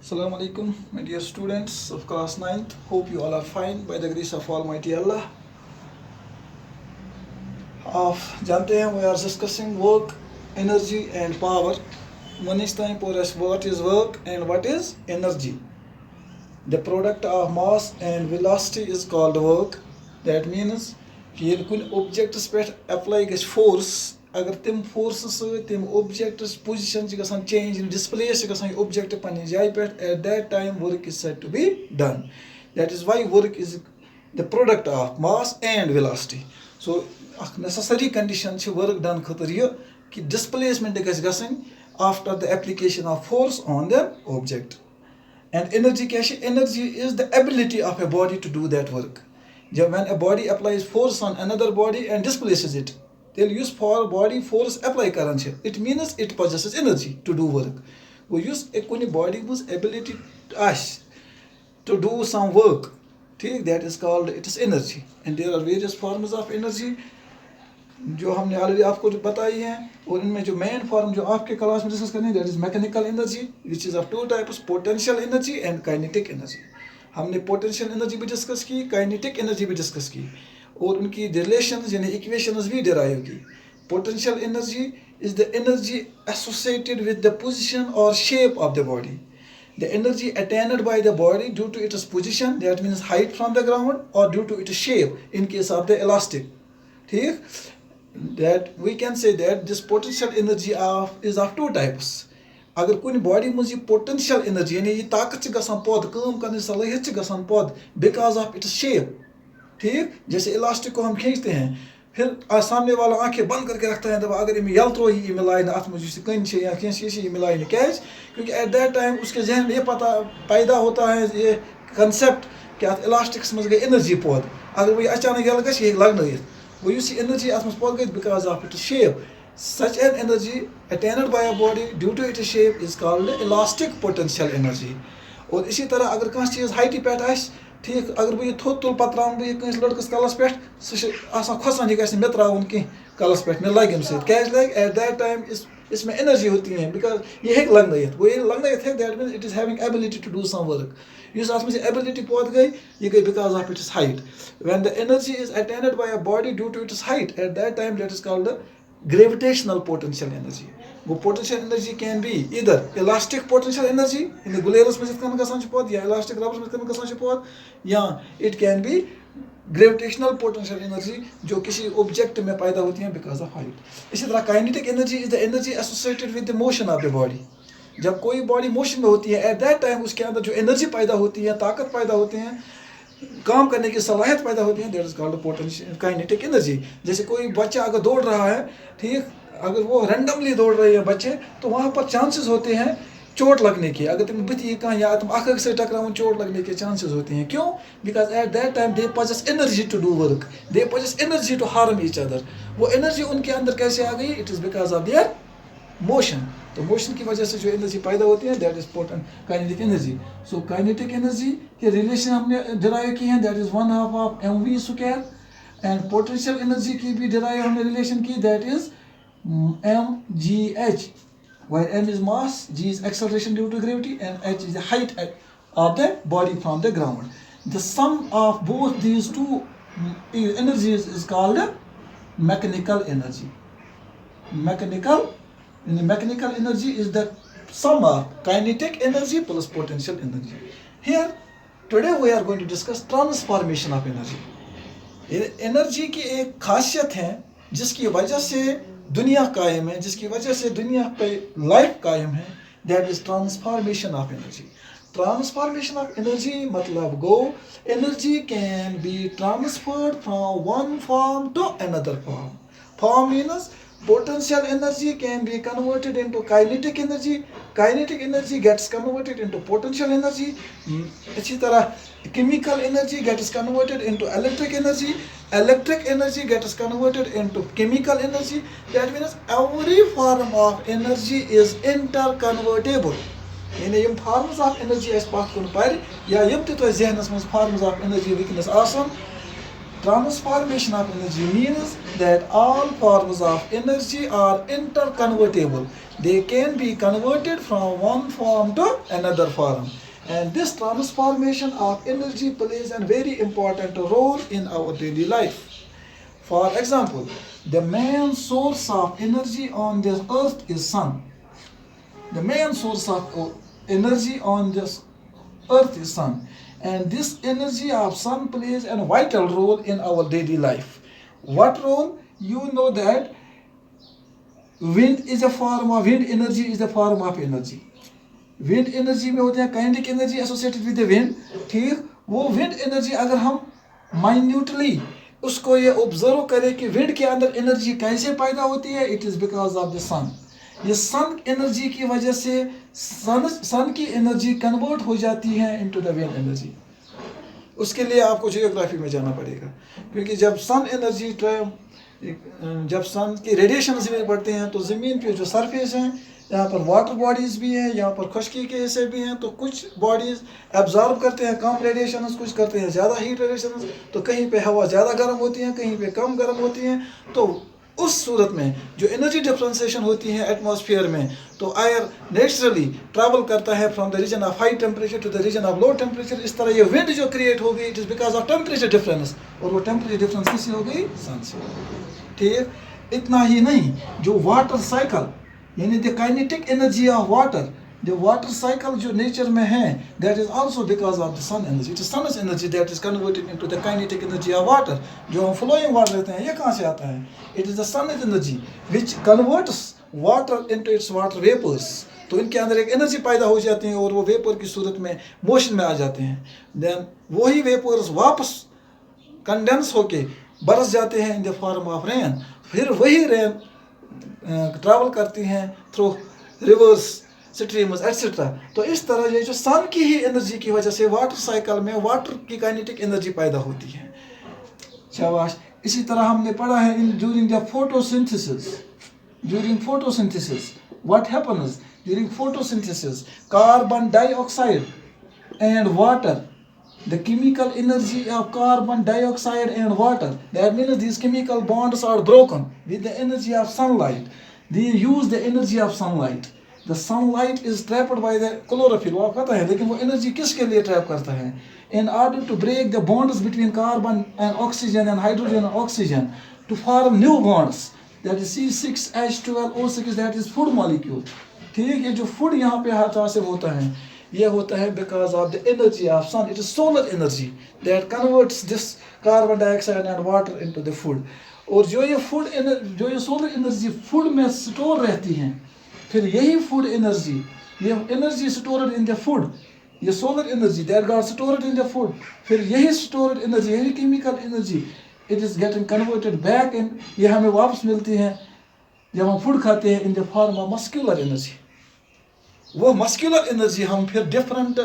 Assalamu alaikum, my dear students of class 9th. Hope you all are fine by the grace of Almighty Allah. आप जानते हैं we are discussing work, energy and power. Manish time for us what is work and what is energy. The product of mass and velocity is called work. That means कि यदि कुछ objects पे apply गई force अगर तम force some objects position change displace object पन्ने जाय पे at that time work is said to be done that is why work is the product of mass and velocity so necessary condition work done खतर यह कि displacement गसन after the application of force on the object and energy क्या energy is the ability of a body to do that work जब when a body applies force on another body and displaces it तेल use for body force apply karan it means it possesses energy to do work वो use एक body was ability to do some work ठीक that is called it is energy and there are various forms of energy जो हमने already आपको बताई हैं और इनमें जो मेन फॉर्म जो आपके क्लास में डिस्कस करनी है that is mechanical energy which is of two types potential energy and kinetic energy हमने पोटेंशियल एनर्जी भी डिस्कस की काइनेटिक एनर्जी भी डिस्कस की और उनकी रिलेशन यानी इक्वेशंस भी डिराइव की potential energy is the energy associated with the position और shape of the body the energy attained by the body due to its position that means height from the ground और due to it's shape in case of the elastic ठीक that we can say that this potential energy of is of two types अगर कुछ body मज potential energy यानी ये ताकत पौध काम करने सलाहियत पौध बिकॉज ऑफ इट्स शेप ठीक जैसे इलास्टिक को हम खींचते हैं फिर सामने वाला आंखें बंद करके रखता है अगर इमें यल त्रो ही मिलाए ना अत मज कन या कह मिलाए क्या क्योंकि एट दैट टाइम उसके जहन में ये पता पैदा होता है ये कंसेप्ट कि अत इलास्टिक्स मज गई एनर्जी पौध अगर वो अचानक यल ग लगन वो एनर्जी अत मज पौध गई because of its shape such an energy attained by a body due to its shape is called elastic potential energy और इसी तरह अगर कह चीज़ हाइटी पे ठीक अगर बह थोद तुल पे त्रा बह लड़कस कलस पे सह खोसान यह मे त्रा कह कलस पे मे लग क्या लग एट दैट टाइम इसमें एनर्जी होती है बिकॉज ये लगन वो लगन that mean it is having ability to do some work इस अत एबिलिटी पौध गई ये गई because of its height when the energy is attained by a body due to its height at that time that is called gravitational potential energy वो potential energy can be either elastic potential energy in the गुलेरस में गसान पौध या elastic rubbers में गसान पौध या it can be gravitational potential energy जो किसी object में पैदा होती है बिकॉज ऑफ हाइट इसी तरह kinetic energy is the energy associated with the motion of the body जब कोई बॉडी मोशन में होती है एट दैट टाइम उसके अंदर जो एनर्जी पैदा होती है ताकत पैदा होती है काम करने की सलाहियत पैदा होती है that is called potential kinetic energy जैसे कोई बच्चा अगर दौड़ रहा है ठीक अगर वो रैंडमली दौड़ रहे हैं बच्चे तो वहाँ पर चांसेस होते हैं चोट लगने की अगर तुम बथी कह या तुम अख से टकरावन चोट लगने के चांसेस होते हैं क्यों because at that time they possess energy to do work they possess energy to harm each other वो एनर्जी उनके अंदर कैसे आ गई it is because of their motion तो मोशन की वजह से जो एनर्जी पैदा होती है that is potent kinetic energy so kinetic energy के रिलेशन हमने डिराइव की है that is 1/2 of mv square and potential energy की भी डिराइव हमने रिलेशन की that is mgh where m is mass g is acceleration due to gravity and h is the height of the body from the ground the sum of both these two energies is called mechanical energy mechanical energy is the sum of kinetic energy plus potential energy. Here, today we are going to discuss transformation of energy. Energy की एक खासियत है जिसकी वजह से दुनिया कायम है जिसकी वजह से दुनिया पे लाइफ कायम है that is transformation of energy transformation of energy मतलब go energy can be transferred from one form to another form means potential energy can be converted into kinetic energy gets converted into potential energy इसी तरह chemical energy gets converted into electric energy gets converted into chemical energy that means every form of energy is interconvertible यानी यम forms of energy अस पात कुन पर या यम ते तो जहनस मस forms of energy weakness आसन Transformation of energy means that all forms of energy are interconvertible. They can be converted from one form to another form. And this transformation of energy plays a very important role in our daily life. For example, the main source of energy on this earth is sun. The main source of energy on this earth is sun. And this energy of sun plays a vital role in our daily life. What role? You know that wind energy is a form of energy. Wind energy में होते हैं kinetic energy associated with the wind. ठीक, वो wind energy अगर हम minutely उसको ये observe करें कि विंड के अंदर एनर्जी कैसे पैदा होती है, it is because of the sun. ये सन एनर्जी की वजह से सन की एनर्जी कन्वर्ट हो जाती है इनटू द विंड एनर्जी. उसके लिए आपको जियोग्राफी में जाना पड़ेगा, क्योंकि जब सन की रेडिएशन ज़मीन पड़ते हैं तो ज़मीन पे जो सरफेस है यहाँ पर वाटर बॉडीज़ भी हैं, यहाँ पर खुश्की के हिस्से भी हैं. तो कुछ बॉडीज़ एब्जॉर्ब करते हैं कम रेडिएशन, कुछ करते हैं ज़्यादा हीट रेडिएशन. तो कहीं पे हवा ज़्यादा गर्म होती है, कहीं पे कम गर्म होती है. तो उस सूरत में जो एनर्जी डिफरेंशिएशन होती है एटमॉस्फेयर में, तो एयर नेचुरली ट्रैवल करता है from the region of high temperature to the region of low temperature. इस तरह ये विंड जो क्रिएट हो गई, it is because of temperature difference. और वो टेम्परेचर डिफरेंस किससे हो गई? सन से. ठीक, इतना ही नहीं, जो वाटर साइकिल यानी the kinetic energy of water, the water cycle जो नेचर में है, that is also because of the sun energy. It is sun energy that is converted into the kinetic energy of water. जो हम flowing water लेते हैं, ये कहाँ से आता है? It is the sun energy which converts water into its water vapours. तो इनके अंदर एक एनर्जी पैदा हो जाती है और वो वेपर की सूरत में मोशन में आ जाते हैं. देन वही वेपर्स वापस कंडेंस होके बरस जाते हैं in the form of rain. फिर वही रेन ट्रैवल करती हैं थ्रू रिवर्स, स्ट्रीम्स एटसेट्रा. तो इस तरह ये जो सन की ही एनर्जी की वजह से वाटर साइकिल में वाटर की काइनेटिक एनर्जी पैदा होती है. शाबाश. इसी तरह हमने पढ़ा है during the photosynthesis. What happens during photosynthesis? Carbon dioxide and water, the chemical energy of carbon dioxide and water, that means these chemical bonds are broken with the energy of sunlight. They use the energy of sunlight. The sunlight is trapped by the chlorophyll. वो आपको पता है, लेकिन वो energy किसके लिए trap करता है? In order to break the bonds between carbon and oxygen and hydrogen and oxygen to form new bonds, that is C6H12O6, that is food molecule. ठीक, ये जो फूड यहाँ पे हासिल होता है, ये होता है because of the energy of sun. It is solar energy that converts this carbon dioxide and water into the food. और जो ये सोलर एनर्जी फूड में स्टोर रहती है, फिर यही फूड एनर्जी, ये energy stored in the food, ये solar energy that got stored in the food, फिर यही स्टोर्ड एनर्जी, यही chemical energy, it is getting converted back in, ये हमें वापस मिलती है जब हम फूड खाते हैं in the form of muscular energy. वो मस्कुलर एनर्जी हम फिर डिफरेंट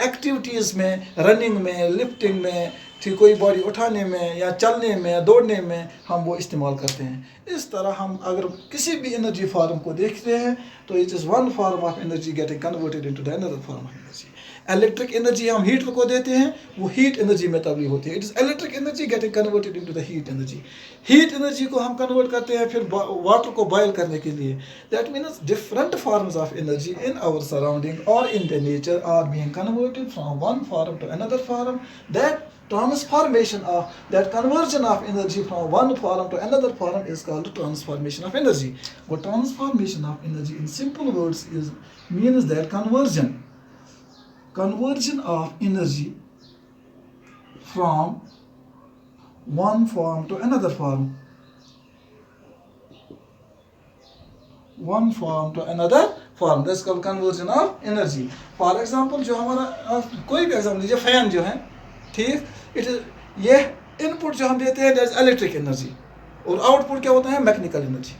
एक्टिविटीज़ में, रनिंग में, लिफ्टिंग में, ठीक, कोई बॉडी उठाने में या चलने में, दौड़ने में हम वो इस्तेमाल करते हैं. इस तरह हम अगर किसी भी एनर्जी फॉर्म को देखते हैं तो it is one form of energy getting converted into the another form of energy. Electric energy हम हीटर को देते हैं, वो हीट एनर्जी में तब्दील होती है. It is electric energy getting converted into the heat energy. Heat energy को हम कन्वर्ट करते हैं फिर वाटर को बॉयल करने के लिए. That means different forms of energy in our surrounding और in the nature are being converted from one form to another form. That transformation of that conversion of energy from one form to another form is called transformation of energy. What transformation of energy in simple words is means that conversion of energy from one form to another form. One form to another form, that's called conversion of energy. For example, जो हमारा कोई भी example लीजिए, fan जो है, ठीक, it is ये input जो हम देते हैं दैट इज इलेक्ट्रिक एनर्जी, और आउटपुट क्या होता है? Mechanical energy.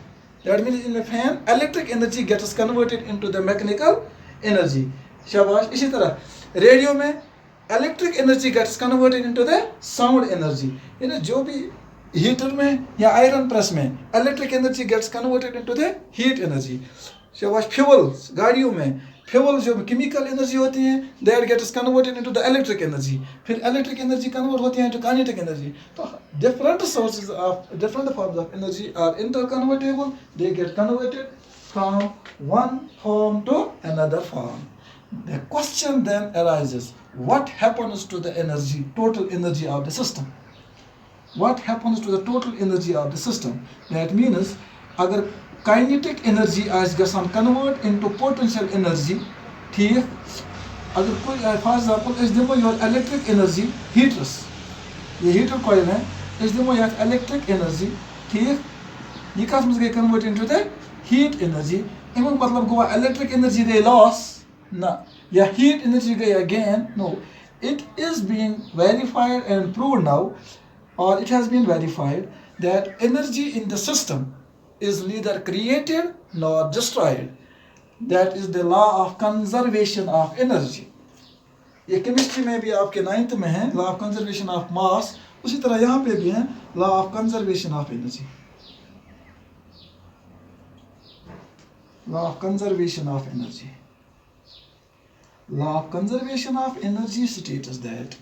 That means in the fan electric energy gets converted into the mechanical energy. शाबाश. इसी तरह रेडियो में electric energy gets converted into the sound energy. यानी जो भी हीटर में या आयरन प्रेस में electric energy gets converted into the heat energy. शाबाश. फ्यूल गाड़ियों में फ्यूल जो केमिकल एनर्जी होती है that gets converted into the electric energy, फिर इलेक्ट्रिक एनर्जी कन्वर्ट होती है इनटू काइनेटिक एनर्जी। तो different sources of different forms of energy are interconvertible, they get converted from one form to another form. The question then arises, what happens to the energy, total energy of the system? What happens to the total energy of the system? That means, अगर kinetic energy आज गसान convert into potential energy, ठीक, अगर कोई for example इस दिमो your electric energy heaters, ये heater coil है, इस दिमो यार electric energy, ठीक, ये कहाँ से गए convert into the heat energy, एवं मतलब गोवा electric energy गई loss ना, या heat energy गई again, no, it is being verified and proved now, or it has been verified that energy in the system is neither created nor destroyed. That is the law of conservation of energy. ये chemistry में भी आपके 9th में है law of conservation of mass, उसी तरह यहाँ पे भी है law of conservation of energy. Law of conservation of energy. Law of conservation of energy states that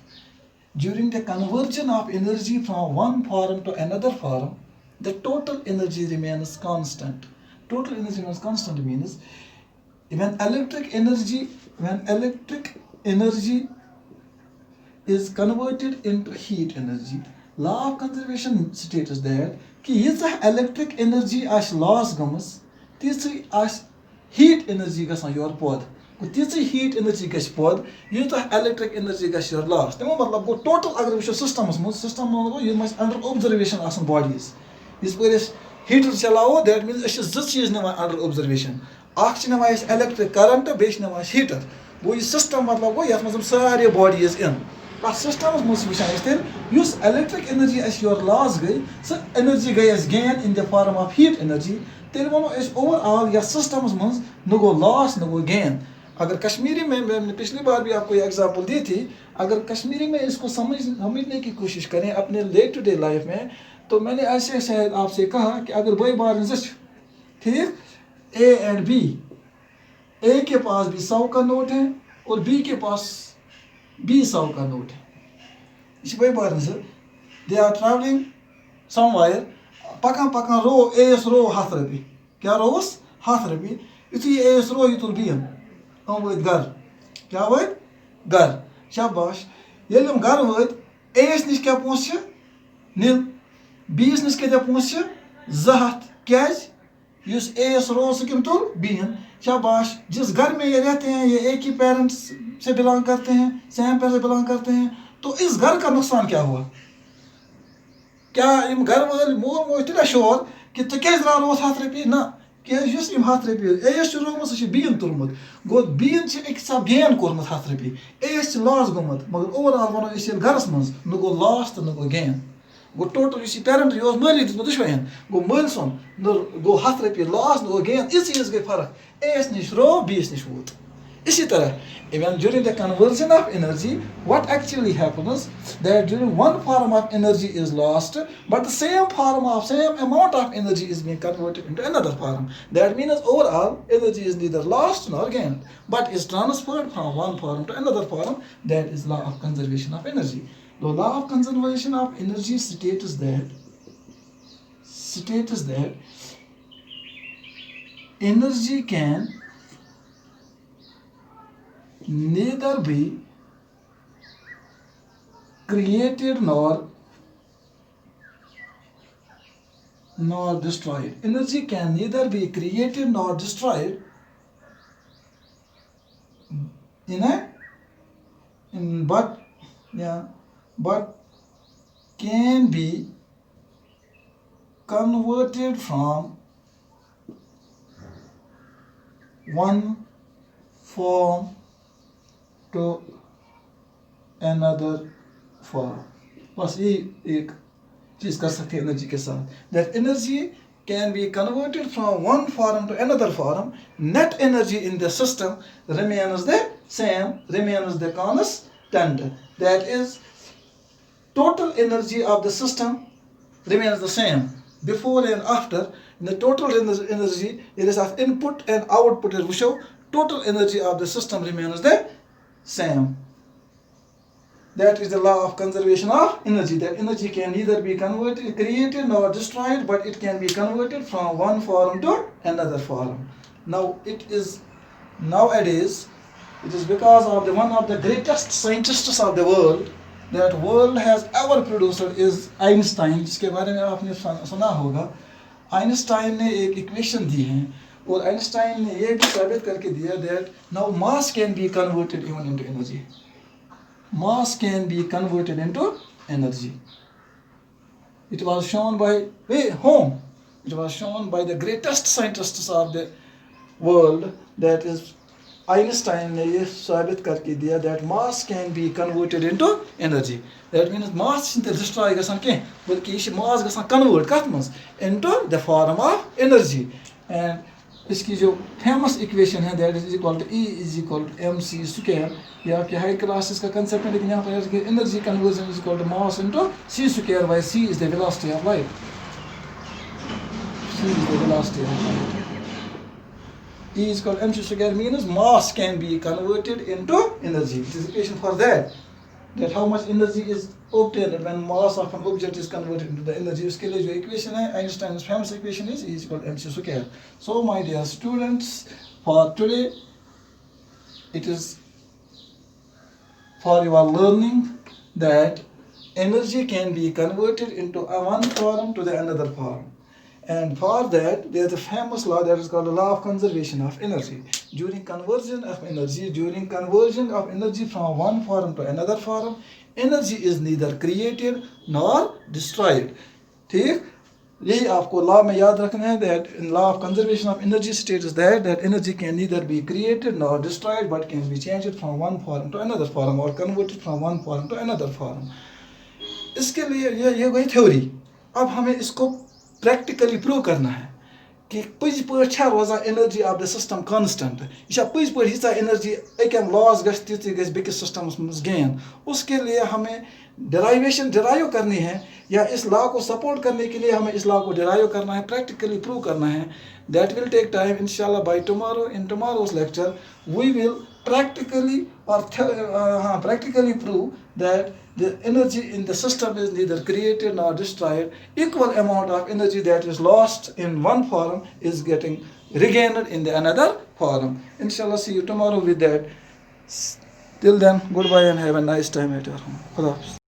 during the conversion of energy from one form to another form, the total energy remains constant. Total energy remains constant means when electric energy is converted into heat energy, law of conservation states that कि ये electric energy as loss गमस तीसरी आज heat energy गसान your पौध को तीसरी heat energy गश पौध ये तो electric energy गश योर loss तमो मतलब को total अगर विशो systems में system में को ये मस under observation आसन bodies इस पर इस heater चलाओ that means इस जिस चीज ने under observation आख ने इस electric current बेच ने इस heater वो इस system मतलब को यार मतलब सारे bodies in But systems must be understood. Use electric energy as your loss gay, so energy gay as gain in the form of heat energy. तेरे वो इस overall या systems मंस न गो loss न गो gain. अगर कश्मीरी में मैंने पिछली बार भी आपको ये एग्जांपल दी थी, अगर कश्मीरी में इसको समझने की कोशिश करें अपने डे टू डे लाइफ में, तो मैंने ऐसे शायद आपसे कहा कि अगर वही बार ठीक A and B, A के पास भी 100 का नोट है और B के पास 100 का नोट है। इस वही बार they are traveling somewhere, पका रो एस रो हाथ रपी क्या रोस हाथ रपी इसी एस रो युतुल बीम हम वो घर क्या वो घर शाबाश ये लोग घर वो एस निश क्या पहुँच नील 20 निश क्या पहुँच जहात क्या युस एस रो सकिम तुल बीम शाबाश जिस घर में ये रहते हैं ये एक ही पेरेंट्स से बिलोंग करते हैं सेम पेरेंट्स से बिलोंग करते हैं तो इस घर का नुकसान क्या हुआ क्या इम घर वाले मोर मोर तिला शोर कि तो क्या जरा रोज हाथ रपी ना क्या जुस इम हाथ रपी एस छ रोमस छ बीन तुरमुत गो बीन छ एक सब गेन कोरमत हाथ रपी एस छ लॉस गोमत मगर ओवरऑल वनो इस घरस मंज न गो लॉस त न गो गेन गो टोटल इस पेरेंट योस मली दिस दुश्मन गो मल सोन गो हाथ रपी लॉस न गो गेन इस चीज के फर्क एस निश रो बीस निश वोत इसी तरह even during the conversion of energy what actually happens that during one form of energy is lost but the same amount of energy is being converted into another form. That means overall energy is neither lost nor gained but is transferred from one form to another form. That is law of conservation of energy. The law of conservation of energy states that energy can neither be created nor destroyed. Energy can neither be created nor destroyed but can be converted from one form to another form. बस ये एक चीज कर सकते हैं energy के साथ that energy can be converted from one form to another form. Net energy in the system remains the same, remains the constant. That is, total energy of the system remains the same before and after. In the total energy it is of input and output is total energy of the system remains the same. That is the law of conservation of energy. That energy can neither be created nor destroyed, but it can be converted from one form to another form. Now nowadays, it is because of one of the greatest scientists of the world that world has ever produced is Einstein, जिसके बारे में आपने सुना होगा. Einstein ने एक equation दी है और आइंस्टाइन ने ये भी साबित करके दिया that now mass can be converted even into energy. Mass can be converted into energy. It was shown by whom? It was shown by the greatest scientists of the world, that is Einstein ने ये साबित करके दिया that mass can be converted into energy. That means mass isn't destroy गसान के, बल्कि ये mass गसान convert कत मस into the form of energy. And इसकी जो famous equation है that is equal to E is equal to mc square, या कि high classes का concept है, लेकिन यहाँ पर energy conversion is equal to mass into c square, where c is the velocity of light. C is the velocity of light. E is equal to mc square means mass can be converted into energy. It is equation for that how much energy is obtained when mass of an object is converted into the energy. उसके लिए जो equation है, Einstein's famous equation is E is equal to mc square. So my dear students, for today it is for your learning that energy can be converted into one form to the another form. And for that, there is a famous law that is called the law of conservation of energy. During conversion of energy from one form to another form, energy is neither created nor destroyed. ठीक? यही आपको law में याद रखना है that in law of conservation of energy states that energy can neither be created nor destroyed, but can be changed from one form to another form or converted from one form to another form. इसके लिए ये गई theory. अब हमें इसको practically prove करना है कि पज पे रोजान energy of the system constant. यह पज पे यीचा एनर्जी अकम लॉस गि बेकिस सिस्टमस मज गेन. उसके लिए हमें डिराइव करनी है, या इस लॉ को सपोर्ट करने के लिए हमें इस लॉ को डिराइव करना है, प्रैक्टिकली प्रूव करना है. That will take time. इंशाल्लाह by tomorrow in tomorrow's lecture we will practically prove that the energy in the system is neither created nor destroyed. Equal amount of energy that is lost in one form is getting regained in the another form. Inshallah, see you tomorrow with that. Till then, goodbye and have a nice time at your home. Khuda Hafiz.